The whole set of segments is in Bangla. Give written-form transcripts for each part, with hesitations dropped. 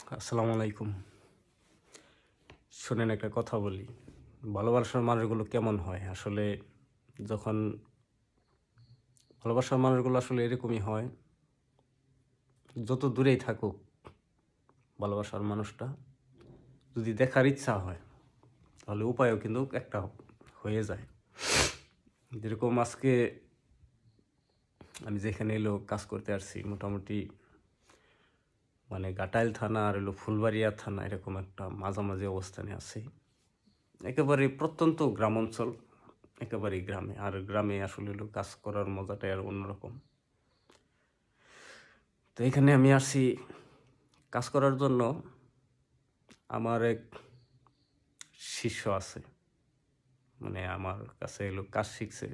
আসসালামু আলাইকুম। শোনেন একটা কথা বলি। ভালোবাসার মানুষগুলো কেমন হয়? আসলে যখন ভালোবাসার মানুষগুলো আসলে এরকমই হয়। যত দূরেই থাকুক ভালোবাসার মানুষটা, যদি দেখার ইচ্ছা হয় তাহলে উপায়ও কিন্তু একটা হয়ে যায়। যেরকম আজকে আমি যেখানে কাজ করতে আসছি মোটামুটি ঘাটাইল থানা আর ফুলবাড়িয়া থানা এরকম একটা মাঝামাঝি অবস্থানে আছি। একেবারে প্রত্যন্ত গ্রাম অঞ্চল, একেবারেই গ্রামে। আর গ্রামে আসলে কাজ করার মজাটাই আর অন্যরকম। তো এখানে আমি আসছি কাজ করার জন্য। আমার এক শিষ্য আছে, আমার কাছে কাজ শিখছে।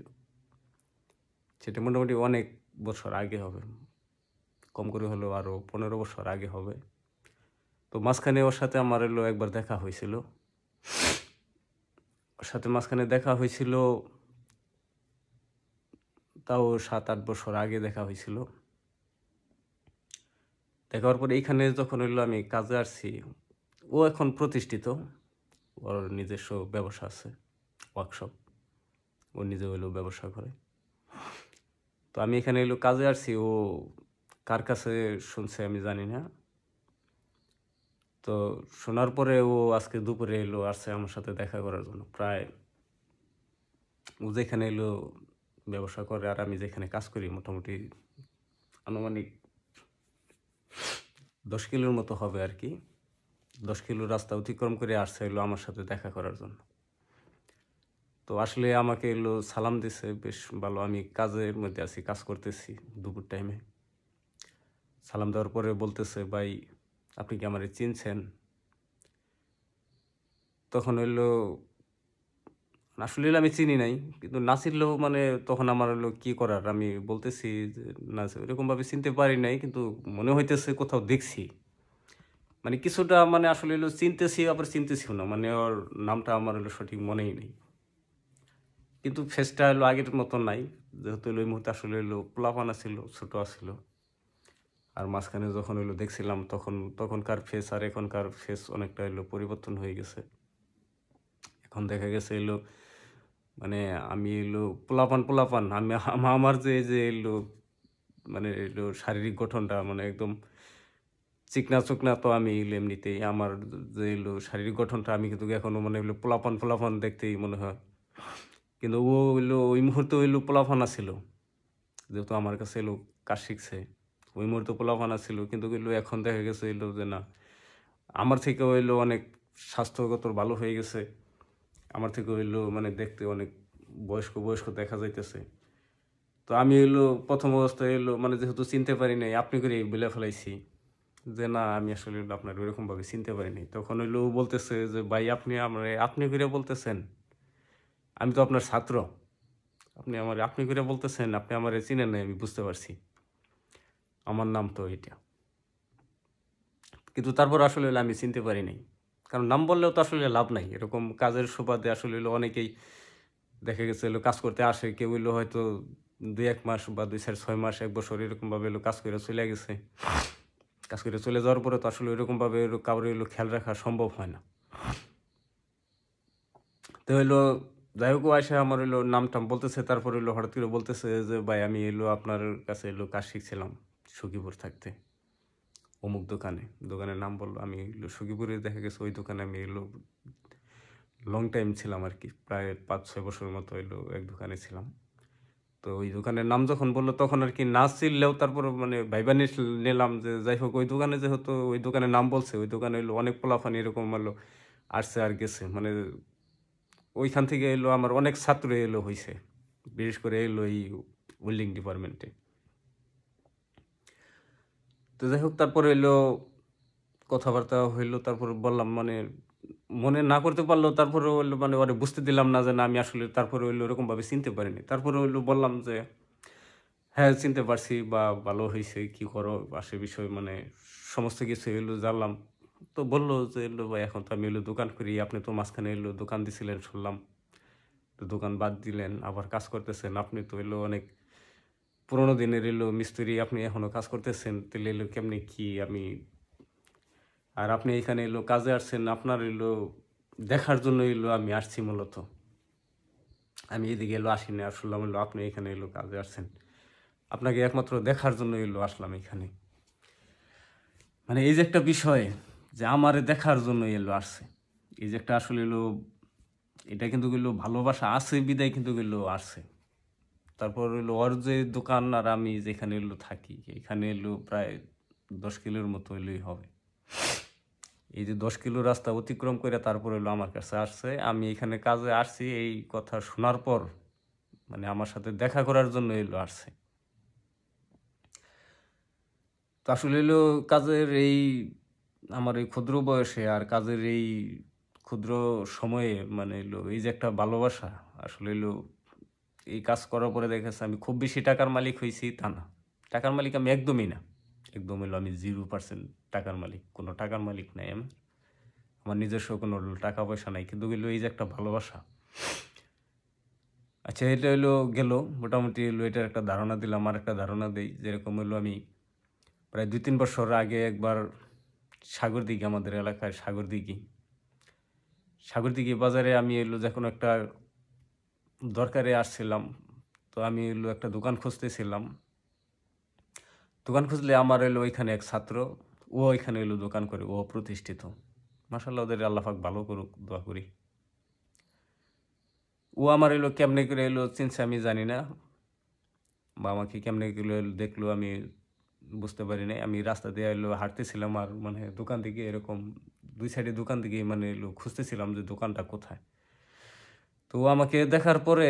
সেটা মোটামুটি অনেক বছর আগে হবে, কম করে হলেও আরও 15 বছর আগে হবে। তো মাঝখানে ওর সাথে আমার একবার দেখা হয়েছিল। ওর সাথে মাঝখানে দেখা হয়েছিল, তাও 7-8 বছর আগে দেখা হয়েছিল। দেখার পরে এইখানে যখন আমি কাজে আসছি, ও এখন প্রতিষ্ঠিত। ওর নিজস্ব ব্যবসা আছে, ওয়ার্কশপ। ও নিজে ব্যবসা করে। তো আমি এখানে কাজে আসছি। ও কার কাছে শুনছে আমি জানি না। তো শোনার পরে ও আজকে দুপুরে আসছে আমার সাথে দেখা করার জন্য। প্রায় ও যেখানে ব্যবসা করে আর আমি যেখানে কাজ করি মোটামুটি আনুমানিক 10 কিলোর মতো হবে আর কি। 10 কিলো রাস্তা অতিক্রম করে আসছে আমার সাথে দেখা করার জন্য। তো আসলে আমাকে সালাম দিছে, বেশ ভালো। আমি কাজের মধ্যে আছি, কাজ করতেছি দুপুর টাইমে। সালাম দেওয়ার পরে বলতেছে, ভাই আপনি কি আমারে চিনছেন? তখন আসলে আমি চিনি নাই, কিন্তু না চিনলেও তখন আমার কি করার, আমি বলতেছি যে না ওইরকমভাবে চিনতে পারি নাই, কিন্তু মনে হইতেছে কোথাও দেখছি। কিছুটা আসলে চিনতেছি আবার চিনতেছিও না, ওর নামটা আমার সঠিক মনেই নেই। কিন্তু ফেসটা আগের মতো নাই, যেহেতু ওই মুহূর্তে আসলে পোলাপানা ছিল, ছোট ছিল। আর মাঝখানে যখন দেখছিলাম তখনকার ফেস আর এখনকার ফেস অনেকটা পরিবর্তন হয়ে গেছে। এখন দেখা গেছে মানে আমি পোলাপান আমি আমার যে যে শারীরিক গঠনটা একদম চিকনা চুকনা। তো আমি এমনিতেই আমার যে শারীরিক গঠনটা, আমি কিন্তু এখনো পোলাপান দেখতেই মনে হয়। কিন্তু ও ওই মুহূর্তে পোলাপানা ছিল, যেহেতু আমার কাছে কাজ শিখছে। ওই মুহূর্তে পোলাপানা ছিল, কিন্তু এখন দেখা গেছে যে না, আমার থেকে অনেক স্বাস্থ্যগত ভালো হয়ে গেছে। আমার থেকে দেখতে অনেক বয়স্ক দেখা যাইতেছে। তো আমি প্রথম অবস্থায় যেহেতু চিনতে পারি নাই, আপনি করে বলে ফেলাইছি যে না আমি আসলে আপনার ওইরকমভাবে চিনতে পারি নাই। তখন ও বলতেছে যে ভাই আপনি করে বলতেছেন, আমি তো আপনার ছাত্র। আপনি করে বলতেছেন, আপনি আমার চিনেন নাই, আমি বুঝতে পারছি, আমার নাম তো এটা। কিন্তু তারপর আসলে আমি চিনতে পারি নাই, কারণ নাম বললেও তো আসলে লাভ নাই। এরকম কাজের সুবাদে আসলে অনেকেই দেখা গেছে কাজ করতে আসে। কেউ হয়তো 2-1 মাস বা 2-4-6 মাস, 1 বছর এরকমভাবে কাজ করে চলে গেছে। কাজ করে চলে যাওয়ার পরে তো আসলে এরকমভাবে কাউরে খেয়াল রাখা সম্ভব হয় না। তো যাই হোক, আসে আমার নাম টাম বলতেছে। তারপর হঠাৎ করে বলতেছে যে ভাই আমি আপনার কাছে কাজ শিখছিলাম সখীপুর থাকতে, অমুক দোকানের নাম বললো। আমি সখীপুরে দেখা গেছে ওই দোকানে আমি লং টাইম ছিলাম আর কি, প্রায় 5-6 বছর মতো এক দোকানে ছিলাম। তো ওই দোকানের নাম যখন বললো তখন আর কি না চিনলেও তারপর ভাইবা নিলাম যে যাই হোক, ওই দোকানে যেহেতু ওই দোকানের নাম বলছে, ওই দোকানে অনেক পোলাফানি এরকম আসছে আর গেছে। ওইখান থেকে আমার অনেক ছাত্র হয়েছে, বিশেষ করে এই ওয়েল্ডিং ডিপার্টমেন্টে। তো যাই হোক, তারপর কথাবার্তা হইলো। তারপর বললাম মনে না করতে পারলেও তারপরে ওরে বুঝতে দিলাম না যে না আমি আসলে তারপরে ওরকমভাবে চিনতে পারিনি। তারপরে বললাম যে হ্যাঁ চিনতে পারছি, বা ভালো হয়েছে, কি করো বা সে বিষয়ে সমস্ত কিছু জানলাম। তো বললো যে ভাই এখন তো আমি দোকান করি, আপনি তো মাঝখানে দোকান দিছিলেন শুনলাম, তো দোকান বাদ দিলেন, আবার কাজ করতেছেন। আপনি তো অনেক পুরোনো দিনের মিস্ত্রি, আপনি এখনো কাজ করতেছেন, তাহলে কেমনি কি? আমি আর আপনি এখানে এলো কাজে আসছেন, আপনার এলো দেখার জন্য এলো আমি আসছি মূলত। আমি এদিকে এলো আসিনি, আর শুনলাম এলো আপনি এখানে এলো কাজে আসছেন। আপনাকে একমাত্র দেখার জন্য এলো আসলাম এখানে। মানে এই যে একটা বিষয় যে আমারে দেখার জন্য এলো আসছে, এই যে একটা আসলে এলো, এটা কিন্তু এলো ভালোবাসা আছে বিদায় কিন্তু এলো আসছে। তারপর এলো ওর যে দোকান আর আমি যেখানে এলো থাকি, এখানে এলো প্রায় 10 কিলোর মতো এলোই হবে। এই যে 10 কিলো রাস্তা অতিক্রম করে তারপর এলো আমার কাছে আসছে। আমি এখানে কাজে আসছি এই কথা শোনার পর মানে আমার সাথে দেখা করার জন্য এলো আসছে। তো আসলে এলো কাজের এই আমার এই ক্ষুদ্র বয়সে আর কাজের এই ক্ষুদ্র সময়ে মানে এলো এই যে একটা ভালোবাসা, আসলে এলো এই কাজ করার পরে দেখেছে আমি খুব বেশি টাকার মালিক হয়েছি তা না। টাকার মালিক আমি একদমই না। একদম এলো আমি 0% টাকার মালিক, কোনো টাকার মালিক নাই আমি। আমার নিজস্ব কোনো টাকা পয়সা নাই, কিন্তু এলো এই যে একটা ভালোবাসা। আচ্ছা, এটা হলো গেল মোটামুটি এলো এটার একটা ধারণা দিলাম। আর একটা ধারণা দেই, যেরকম হলো আমি প্রায় 2-3 বছর আগে একবার সাগরদিঘি, আমাদের এলাকায় সাগরদিঘি বাজারে আমি এলো যখন একটা দরকারে আসছিলাম, তো আমি এলো একটা দোকান খুঁজতেছিলাম। দোকান খুঁজলে আমার এলো ওইখানে এক ছাত্র, ও এখানে এলো দোকান করে, ও প্রতিষ্ঠিত। মাশাআল্লাহ, ওদের আল্লাহ পাক ভালো করুক, দোয়া করি। ও আমার এলো কেমনে করে এলো চিনছে আমি জানি না, বা আমাকে কেমনে করে দেখলো আমি বুঝতে পারি নাই। আমি রাস্তা দিয়ে এলো হাঁটতেছিলাম আর মানে দোকান থেকে এরকম 2 সাইডে দোকান থেকে মানে এলো খুঁজতেছিলাম যে দোকানটা কোথায়। তো ও আমাকে দেখার পরে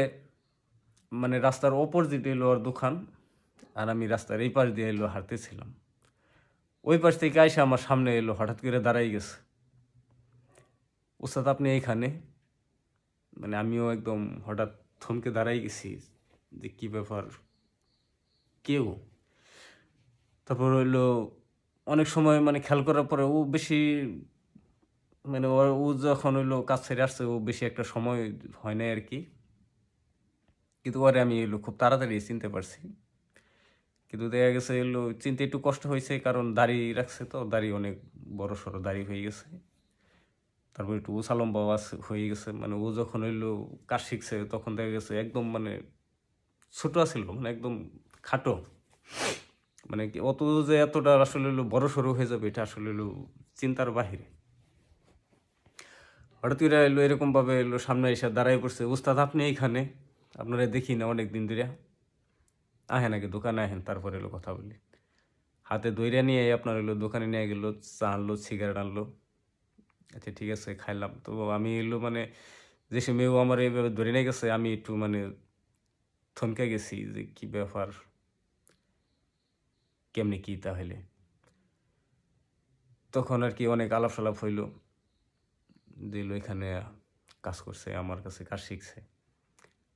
মানে রাস্তার অপোজিট এলো ওর দোকান, আর আমি রাস্তার এই পাশ দিয়ে এলো হাঁটতেছিলাম। ওই পাশ থেকে আইসা আমার সামনে এলো, হঠাৎ করে দাঁড়াই গেছে, ওস্তাদ আপনি এইখানে? মানে আমিও একদম হঠাৎ থমকে দাঁড়াই গেছি যে কি ব্যাপার, কেউ। তারপর হইলো অনেক সময় মানে খেয়াল করার পরে ও বেশি মানে ও যখন হইলো কাজ ছেড়ে আসছে, ও বেশি একটা সময় হয় নাই আর কি। কিন্তু ওরে আমি এলো খুব তাড়াতাড়ি চিনতে পারছি। কিন্তু দেখা গেছে এলো চিনতে একটু কষ্ট হয়েছে, কারণ দাড়ি রাখছে, তো দাড়ি অনেক বড় সড়ো দাড়ি হয়ে গেছে। তারপর একটু উসালম্বাও হয়ে গেছে। মানে ও যখন হইলো কাজ শিখছে তখন দেখা গেছে একদম মানে ছোট আছিল, মানে একদম খাটো। মানে কি অত যে এতটা আসলে হলো বড় সড়ো হয়ে যাবে এটা আসলে হলো চিন্তার বাহিরে। হঠাৎ করে এলো এরকম ভাবে এলো সামনে এসে দাঁড়াই পড়ছে, উস্তাদ আপনি এইখানে? আপনারা দেখি না অনেক দিন ধরে, আহেন আগে দোকানে আহেন, তারপর এলো কথা বলি। হাতে দইরা নিয়ে আপনার এলো দোকানে নিয়ে গেলো, চা আনলো, সিগারেট আনলো। আচ্ছা ঠিক আছে, খাইলাম। তো আমি এলো মানে যে সময়ও আমার এইভাবে ধরে নিয়ে গেছে, আমি একটু মানে থমকে গেছি যে কি ব্যাপার, কেমনি কি তাহলে। তখন আর কি অনেক আলাপ সালাপ হইলো, দিল এখানে কাজ করছে, আমার কাছে কাজ শিখছে।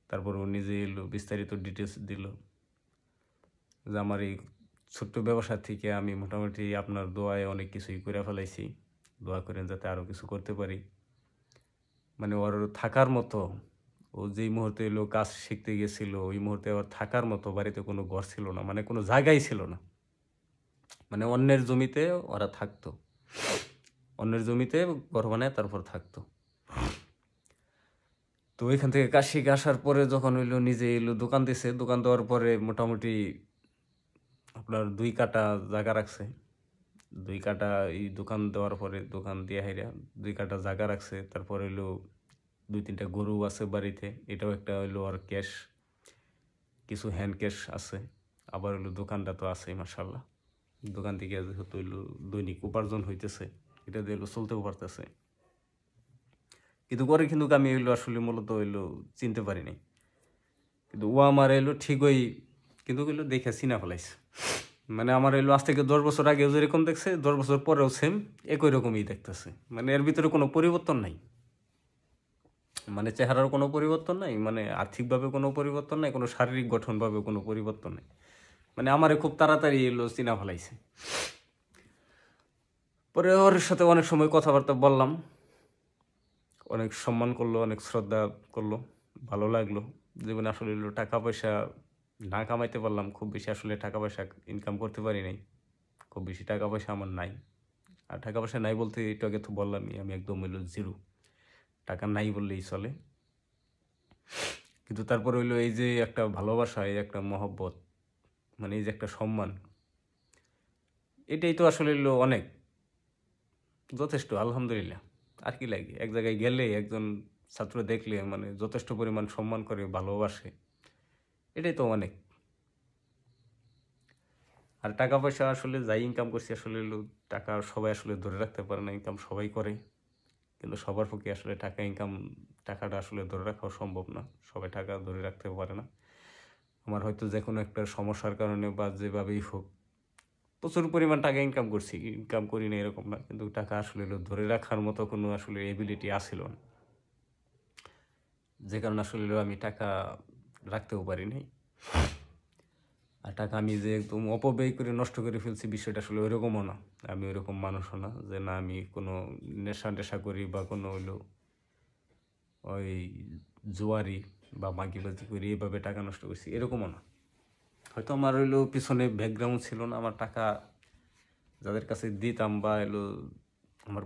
তারপর ও নিজে এলো বিস্তারিত ডিটেলস দিল যে আমার এই ছোট্ট ব্যবসা থেকে আমি মোটামুটি আপনার দোয়ায় অনেক কিছুই করে ফেলাইছি, দোয়া করেন যাতে আরও কিছু করতে পারি। মানে ওর থাকার মতো, ও যেই মুহূর্তে এলো কাজ শিখতে গেছিল ওই মুহূর্তে ওর থাকার মতো বাড়িতে কোনো ঘর ছিল না, মানে কোনো জায়গাই ছিল না। মানে অন্যের জমিতে ওরা থাকতো, অন্যের জমিতে ঘর বানায় তারপর থাকতো। তো ওইখান থেকে কাজ শিখে আসার পরে যখন হইলো নিজে এলো দোকান দিছে, দোকান দেওয়ার পরে মোটামুটি আপনার 2 কাঠা জায়গা রাখছে। 2 কাঠা এই দোকান দেওয়ার পরে, দোকান দিয়ে হাইরা 2 কাঠা জায়গা রাখছে। তারপর হইলো 2-3টা গরু আছে বাড়িতে, এটাও একটা হইলো আর ক্যাশ, কিছু হ্যান্ড ক্যাশ আছে। আবার হইলো দোকানটা তো আছেই মাশাআল্লাহ। দোকান থেকে যেহেতু হইলো দৈনিক উপার্জন হইতেছে, এটা দিয়ে হইলো চলতেও পারতেছে। কিন্তু পরে কিন্তু আমি হইলো আসলে মূলত হইলো চিনতে পারি নাই। কিন্তু ও আমার এলো ঠিকই, কিন্তু হইলো দেখে চিনা ফেলাইছে। মানে আমার এলো আজ থেকে 10 বছর আগেও যেরকম দেখছে, 10 বছর পরেও সেম একই রকমই দেখতেছে। মানে এর ভিতরে কোনো পরিবর্তন নাই, মানে চেহারার কোনো পরিবর্তন নাই, মানে আর্থিকভাবে কোনো পরিবর্তন নাই, কোনো শারীরিক গঠনভাবে কোনো পরিবর্তন নেই। মানে আমারে খুব তাড়াতাড়ি এলো চিনা ফেলাইছে। পরে ওর সাথে অনেক সময় কথাবার্তা বললাম, অনেক সম্মান করলো, অনেক শ্রদ্ধা করলো, ভালো লাগলো। জীবনে আসলে এলো টাকা পয়সা না কামাইতে পারলাম, খুব বেশি আসলে টাকা পয়সা ইনকাম করতে পারি নাই, খুব বেশি টাকা পয়সা আমার নাই। আর টাকা পয়সা নাই বলতে একটু আগে তো বললামই, আমি একদম হইলো জিরো, টাকা নাই বললেই চলে। কিন্তু তারপর হইলো এই যে একটা ভালোবাসা, এই একটা মহব্বত, মানে এই যে একটা সম্মান, এটাই তো আসলে হইলো অনেক, যথেষ্ট, আলহামদুলিল্লাহ। আর কি লাগে? এক জায়গায় গেলে একজন ছাত্র দেখলে মানে যথেষ্ট পরিমাণ সম্মান করে, ভালোবাসে, এটাই তো অনেক। আর টাকা পয়সা আসলে যাই ইনকাম করছি আসলে হলো, টাকা সবাই আসলে ধরে রাখতে পারে না, ইনকাম সবাই করে, কিন্তু সবার পক্ষে আসলে টাকাটা আসলে ধরে রাখাও সম্ভব না, সবাই টাকা ধরে রাখতে পারে না। আমার হয়তো যে কোনো একটা সমস্যার কারণে বা যেভাবেই হোক প্রচুর পরিমাণ টাকা ইনকাম করি না এরকম না, কিন্তু টাকা আসলে হলো ধরে রাখার মতো কোনো আসলে এবিলিটি আসিল না, যে কারণে আসলে হলো আমি টাকা রাখতেও পারি নাই। আর টাকা আমি যে একদম অপব্যয় করে নষ্ট করে ফেলছি, বিষয়টা আসলে ওইরকমও না। আমি ওইরকম মানুষও না যে না আমি কোনো নেশা করি বা কোনো হইলো ওই জুয়ারি বা মাগিবাজি করি এইভাবে টাকা নষ্ট করছি, এরকমও না। হয়তো আমার হইলো পিছনে ব্যাকগ্রাউন্ড ছিল না, আমার টাকা যাদের কাছে দিতাম বা এলো আমার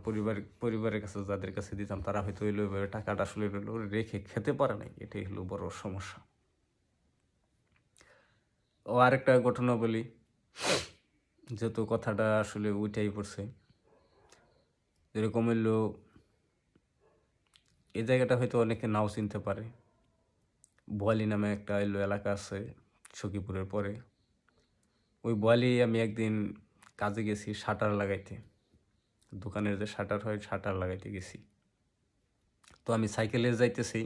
পরিবারের কাছে যাদের কাছে দিতাম, তারা হয়তো হইলো এভাবে টাকাটা আসলে হইলো রেখে খেতে পারে নাই, এটাই হলো বড় সমস্যা। ও আরেকটা ঘটনা বলি, যেহেতু কথাটা আসলে উইটাই পড়ছে, যেরকম হইলো এই জায়গাটা হয়তো অনেকে নাও চিনতে পারে, বোয়ালি নামে একটা হইলো এলাকা আছে সখীপুরের পরে। ওই বোয়ালি আমি একদিন কাজে গেছি শাটার লাগাইতে, দোকানের যে শাটার হয় শাটার লাগাইতে গেছি। তো আমি সাইকেলে যাইতেছি,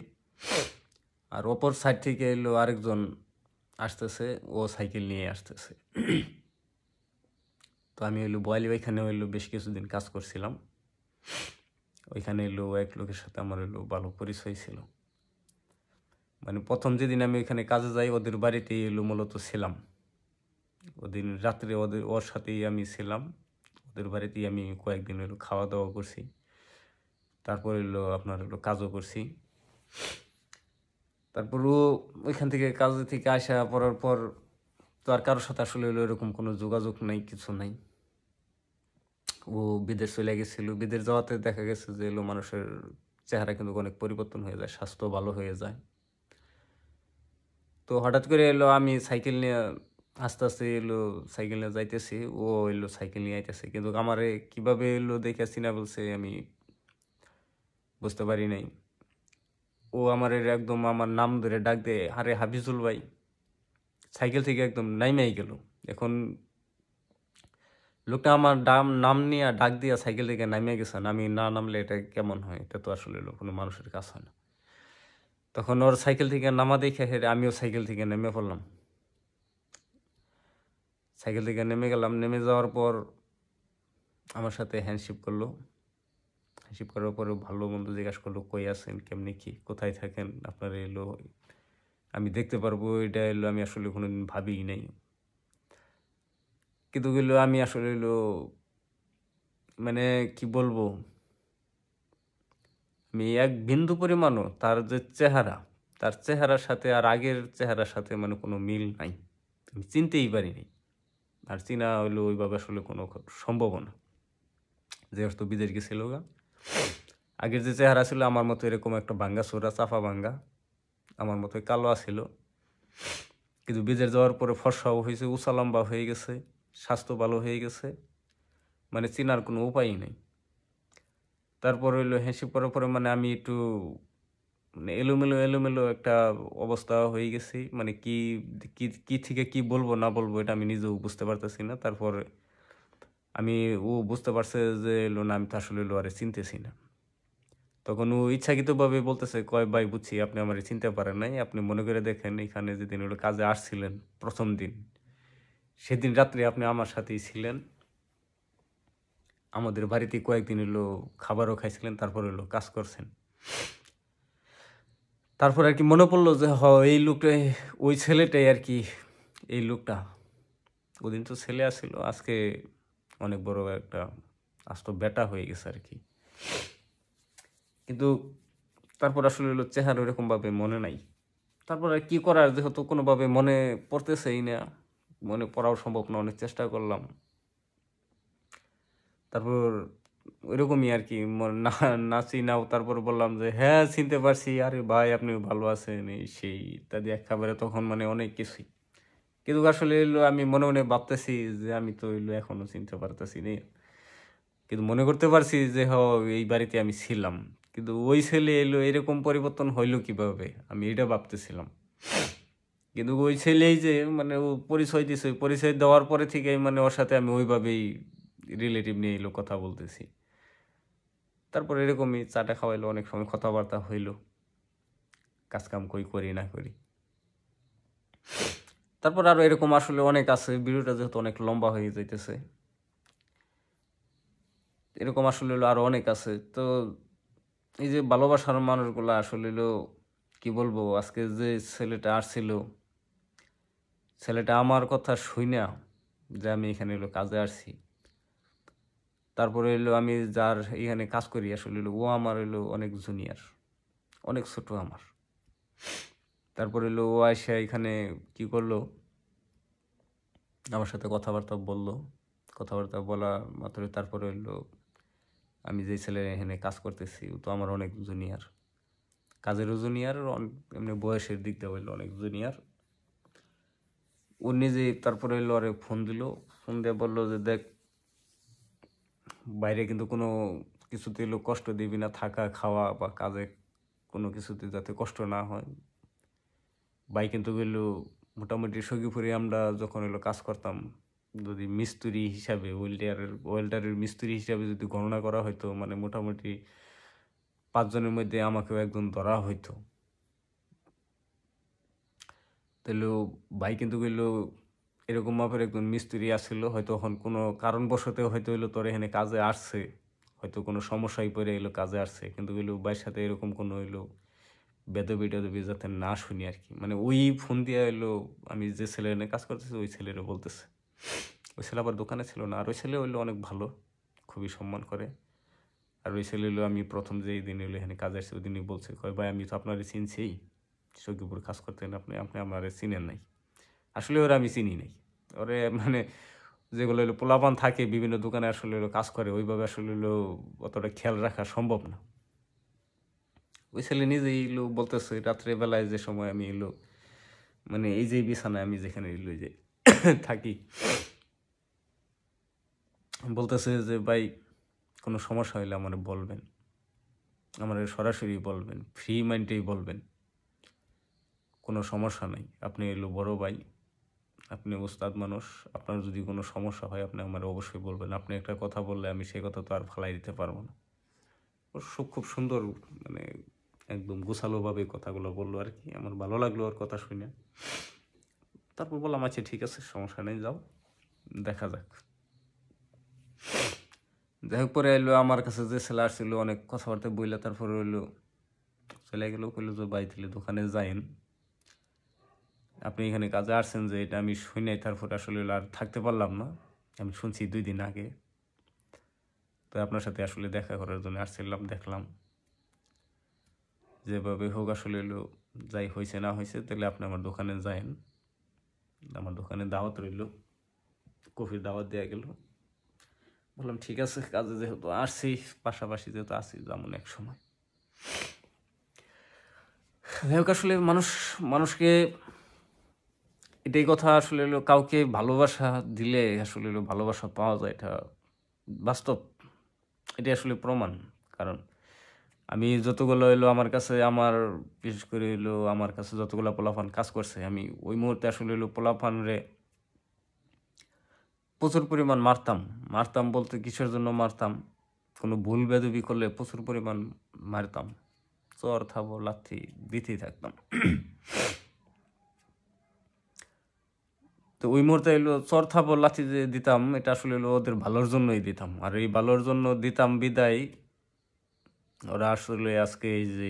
আর অপর সাইড থেকে এলো আরেকজন আসতেছে, ও সাইকেল নিয়ে আসতেছে। তো আমি হইলো বোয়ালি ওইখানে হইলো বেশ কিছুদিন কাজ করছিলাম, ওইখানে এলো এক লোকের সাথে আমার হইলো ভালো পরিচয় ছিল। মানে প্রথম যেদিন আমি ওইখানে কাজে যাই ওদের বাড়িতেই এলো মূলত ছিলাম, ওদিন রাত্রে ওর সাথেই আমি ছিলাম, ওদের বাড়িতেই আমি কয়েকদিন হইলো খাওয়া দাওয়া করছি, তারপর হইলো আপনার হইলো কাজও করছি। তারপরও ওইখান থেকে কাজে থেকে আসা পড়ার পর তো আর কারোর সাথে আসলে হইলো এরকম কোনো যোগাযোগ নাই, কিছু নাই। ও বিদেশ চলে গেছিল, বিদেশ যাওয়াতে দেখা গেছে যে এলো মানুষের চেহারা কিন্তু অনেক পরিবর্তন হয়ে যায়, স্বাস্থ্য ভালো হয়ে যায়। তো হঠাৎ করে এলো আমি সাইকেল নিয়ে আস্তে আস্তে এলো সাইকেল নিয়ে যাইতেছি, ও এলো সাইকেল নিয়ে আইতেছে, কিন্তু আমারে কিভাবে এলো দেখে চিনা বলছে আমি বুঝতে পারি নাই। ও আমার একদম আমার নাম ধরে ডাক দিয়ে, আরে হাফিজুল ভাই, সাইকেল থেকে একদম নাইমাই গেল। এখন লোকটা আমার নাম নিয়ে ডাক দিয়া সাইকেল থেকে নামিয়ে গেছেন, আমি না নামলে এটা কেমন হয়? এটা তো আসলে কোনো মানুষের কাজ হয় না। তখন ওর সাইকেল থেকে নামা দেখে হেরে আমিও সাইকেল থেকে নেমে পড়লাম, সাইকেল থেকে নেমে গেলাম। নেমে যাওয়ার পর আমার সাথে হ্যান্ডশিপ করলো, হ্যান্ডশিপ করার পরে ভালো মন্দ জিজ্ঞাসা করলো, কই আছেন, কেমনি কি, কোথায় থাকেন, আপনার এলো আমি দেখতে পারবো, এটা এলো আমি আসলে কোনোদিন ভাবিই নাই। কিন্তু এগুলো আমি আসলে এলো মানে কি বলবো, আমি এক বিন্দু পরিমাণও তার যে চেহারা, তার চেহারার সাথে আর আগের চেহারার সাথে মানে কোনো মিল নাই, আমি চিনতেই পারিনি। আর চিনা হইলো ওইভাবে আসলে কোনো সম্ভব না, যেহেতু বিদেশ গেছিল গা। আগের যে চেহারা ছিল আমার মতো এরকম একটা ভাঙ্গা চোরা চাপা ভাঙ্গা, আমার মতো কালো ছিল, কিন্তু বিদেশ যাওয়ার পরে ফর্সাও হয়েছে, উঁচা লম্বা হয়ে গেছে, স্বাস্থ্য ভালো হয়ে গেছে, মানে চিনার কোনো উপায়ই নেই। তারপর হইলো হেসে পড়ার পরে মানে আমি একটু মানে এলোমেলো একটা অবস্থা হয়ে গেছি, মানে কি কি কি থেকে কি বলবো না বলবো এটা আমি নিজেও বুঝতে পারতেছি না। তারপর আমি ও বুঝতে পারছে যে এলো না, আমি তো আসলে এলো আরে চিনতেছি না। তখন ও ইচ্ছাকৃতভাবে বলতেছে, কয় ভাই বুঝছি আপনি আমার চিনতে পারেন নাই, আপনি মনে করে দেখেন এখানে যেদিন হলো কাজে আসছিলেন প্রথম দিন, সেদিন রাত্রে আপনি আমার সাথেই ছিলেন, আমাদের বাড়িতে কয়েকদিন হলো খাবারও খাইছিলেন, তারপর হলো কাজ করছেন। তারপর আর কি মনে পড়লো যে এই লোকটা, ওই ছেলেটাই আর কি, এই লোকটা ওদিন তো ছেলে আসছিল, আজকে অনেক বড় একটা আস্ত বেটা হয়ে গেছে আর কি। কিন্তু তারপর আসলে হলো চেহারা ওরকমভাবে মনে নাই। তারপর আর কি করার, যেহেতু কোনোভাবে মনে পড়তেছেই না, মনে পড়াও সম্ভব না, অনেক চেষ্টা করলাম। তারপর ওইরকমই আর কি নাচি নাও, তারপর বললাম যে হ্যাঁ চিনতে পারছি, আরে ভাই আপনি ভালো আছেন, এই সেই ইত্যাদি একেবারে তখন মানে অনেক কিছুই। কিন্তু আসলে হইলো আমি মনে মনে ভাবতেছি যে আমি তো হইলো এখনো চিনতে পারতেছি না, কিন্তু মনে করতে পারছি যে এই বাড়িতে আমি ছিলাম। কিন্তু ওই ছেলে এলো এরকম পরিবর্তন হইলো কিভাবে, আমি এটা ভাবতেছিলাম। কিন্তু ওই ছেলেই যে মানে ও পরিচয় দিছে, ওই পরিচয় দেওয়ার পরে থেকেই মানে ওর সাথে আমি ওইভাবেই রিলেটিভ নিয়ে এলো কথা বলতেছি। তারপর এরকমই চাটা খাওয়াইলো, অনেক সময় কথাবার্তা হইলো, কাজকাম কই করি না করি। তারপর আরো এরকম আসলে অনেক আছে, ভিডিওটা যেহেতু অনেক লম্বা হয়ে যাইতেছে, এরকম আসলে হলো আরো অনেক আছে। তো এই যে ভালোবাসার মানুষগুলো আসলে হলো কি বলবো, আজকে যে ছেলেটা আসছিল, ছেলেটা আমার কথা শুইনা যে আমি এখানে হলো কাজে আসছি, তারপরে হলো আমি যার এখানে কাজ করি আসলে হলো ও আমার হলো অনেক জুনিয়র, অনেক ছোট আমার। তারপরে হলো ও আইসা এখানে কি করলো, আমার সাথে কথাবার্তা বললো, কথাবার্তা বলা মাত্রই তারপরে হলো আমি যে ছেলে এখানে কাজ করতেছি ও তো আমার অনেক জুনিয়র, কাজেরও জুনিয়র, এমনি বয়সের দিক দিয়ে হইলো অনেক জুনিয়র। ও নিজে তারপরে হইলো আরে ফোন দিল, ফোন দিয়ে বললো যে দেখ বাইরে কিন্তু কোনো কিছুতে হলো কষ্ট দিবি না, থাকা খাওয়া বা কাজে কোনো কিছুতে যাতে কষ্ট না হয়। ভাই কিন্তু হইলো মোটামুটি সখীপুরে আমরা যখন হইলো কাজ করতাম, যদি মিস্ত্রি হিসাবে ওয়েল্ডারের মিস্ত্রি হিসাবে যদি গণনা করা হয়তো মানে মোটামুটি 5 জনের মধ্যে আমাকেও একজন ধরা হইতো। তাহলে ভাই কিন্তু হইলো এরকম মাপের একজন মিস্ত্রি আসছিল, হয়তো এখন কোনো কারণবশত হয়তো হইলো তোর এখানে কাজে আসছে, হয়তো কোনো সমস্যায় পড়ে এলো কাজে আসছে, কিন্তু হইলো ভাইয়ের সাথে এরকম কোনো হইলো বেদবি টেদবি যাতে না শুনি আর কি। মানে ওই ফোন দিয়ে হইলো আমি যে ছেলে এনে কাজ করতেছি ওই ছেলেরা বলতেছে, ওই ছেলে আবার দোকানে ছিল না, আর ওই ছেলে হইলো অনেক ভালো, খুবই সম্মান করে। আর ওই ছেলে হইলো আমি প্রথম যেই দিন হইলো এখানে কাজে আসছি ওই দিনই বলছে, কয় ভাই আমি তো আপনারে চিনছি, সখীপুর কাজ করতেন আপনি, আপনি আমারে চিনেন নাই। আসলে ওরা আমি চিনি নাই, ওরে মানে যেগুলো হলো পোলাপান থাকে বিভিন্ন দোকানে আসলে হলো কাজ করে, ওইভাবে আসলে হলো অতটা খেয়াল রাখা সম্ভব না। ওই ছেলে নিজেই এলো বলতেছে রাত্রেবেলায় যে সময় আমি এলো মানে এই যে বিছানায় আমি যেখানে এলো যে থাকি, বলতেছে যে ভাই কোনো সমস্যা হইলে আমার বলবেন, আমার সরাসরি বলবেন, ফ্রি মাইন্ডেই বলবেন, কোনো সমস্যা নাই, আপনি এলো বড় ভাই, আপনি ওস্তাদ মানুষ, আপনার যদি কোনো সমস্যা হয় আপনি আমার অবশ্যই বলবেন, আপনি একটা কথা বললে আমি সেই কথা তো আর ফালাই দিতে পারবো না। ও খুব সুন্দর মানে একদম গোছালোভাবে কথাগুলো বললো আর কি, আমার ভালো লাগলো ওর কথা শুনে। তারপর বললাম আচ্ছা ঠিক আছে সমস্যা নেই, যাও দেখা যাক। যাই হোক পরে এলো আমার কাছে যে ছেলে আসছিল অনেক কথাবার্তা বইলে তারপরে হইলো চলে গেল, কইলো যে ভাই তাহলে দোকানে যাইন, আপনি এখানে কাজে আসছেন যে এটা আমি শুনে তারপর আসলে আর থাকতে পারলাম না, আমি শুনছি 2 দিন আগে, তো আপনার সাথে আসলে দেখা করার জন্য আসছিলাম, দেখলাম যেভাবে হোক আসলে এলো যাই হয়েছে না হয়েছে, তাহলে আপনি আমার দোকানে যায়েন, আমার দোকানে দাওয়াত রইল, কফির দাওয়াত দেওয়া গেল। বললাম ঠিক আছে কাজে যেহেতু আসছি, পাশাপাশি যেহেতু আসছি যেমন এক সময়। যাই হোক আসলে মানুষকে এটাই কথা আসলে হলো কাউকে ভালোবাসা দিলে আসলে হলো ভালোবাসা পাওয়া যায়, এটা বাস্তব, এটাই আসলে প্রমাণ। কারণ আমি যতগুলো হইলো আমার কাছে আমার বিশেষ করে হইলো আমার কাছে যতগুলো পোলাপান কাজ করছে, আমি ওই মুহূর্তে আসলে হইলো পোলাপান রে প্রচুর পরিমাণ মারতাম। মারতাম বলতে কিসের জন্য মারতাম, কোনো ভুল বেদবি করলে প্রচুর পরিমাণ মারতাম, চর থাবো লাথি দিতেই থাকতাম। তো ওই মুহূর্তে এলো চর থাবো লাথি যে দিতাম এটা আসলে হলো ওদের ভালোর জন্যই দিতাম, আর এই ভালোর জন্য দিতাম বিদায় ওরা আসলে আজকে এই যে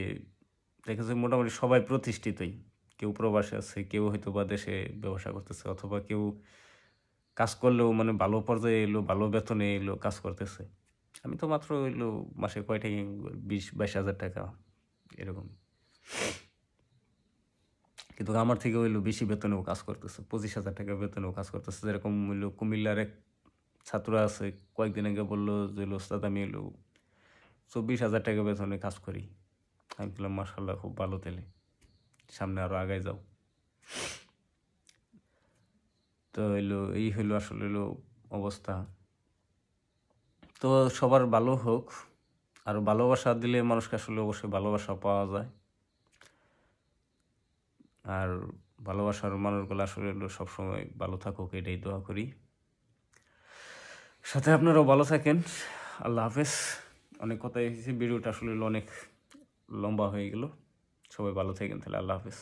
দেখেছে মোটামুটি সবাই প্রতিষ্ঠিতই, কেউ প্রবাসে আছে, কেউ হয়তো বা দেশে ব্যবসা করতেছে, অথবা কেউ কাজ করলেও মানে ভালো পর্যায়ে এলো, ভালো বেতনে এলো কাজ করতেছে। আমি তো মাত্র এলো মাসে কয় টাকা, 20-22 হাজার টাকা এরকম, কিন্তু আমার থেকে হইলো বেশি বেতনেও কাজ করতেছে, 25,000 টাকা বেতনেও কাজ করতেছে। যেরকম হইলো কুমিল্লার এক ছাত্ররা আছে, কয়েকদিন আগে বললো যে ওস্তাদ আমি 24,000 টাকা বেতনে কাজ করি। আমি বললাম মাশাআল্লাহ, খুব ভালো তাহলে, সামনে আরো আগায় যাও। তো এই আসলে অবস্থা। তো সবার ভালো হোক, আর ভালোবাসা দিলে মানুষকে আসলে অবশ্যই ভালোবাসা পাওয়া যায়। আর ভালোবাসার মানুষগুলো আসলে সবসময় ভালো থাকুক, এটাই দোয়া করি। সাথে আপনারাও ভালো থাকেন। আল্লাহ হাফেজ। অনেক কথাই হয়েছে, ভিডিওটা আসলে অনেক লম্বা হয়ে গেল। সবাই ভালো থাকেন তাহলে, আল্লাহ হাফেজ।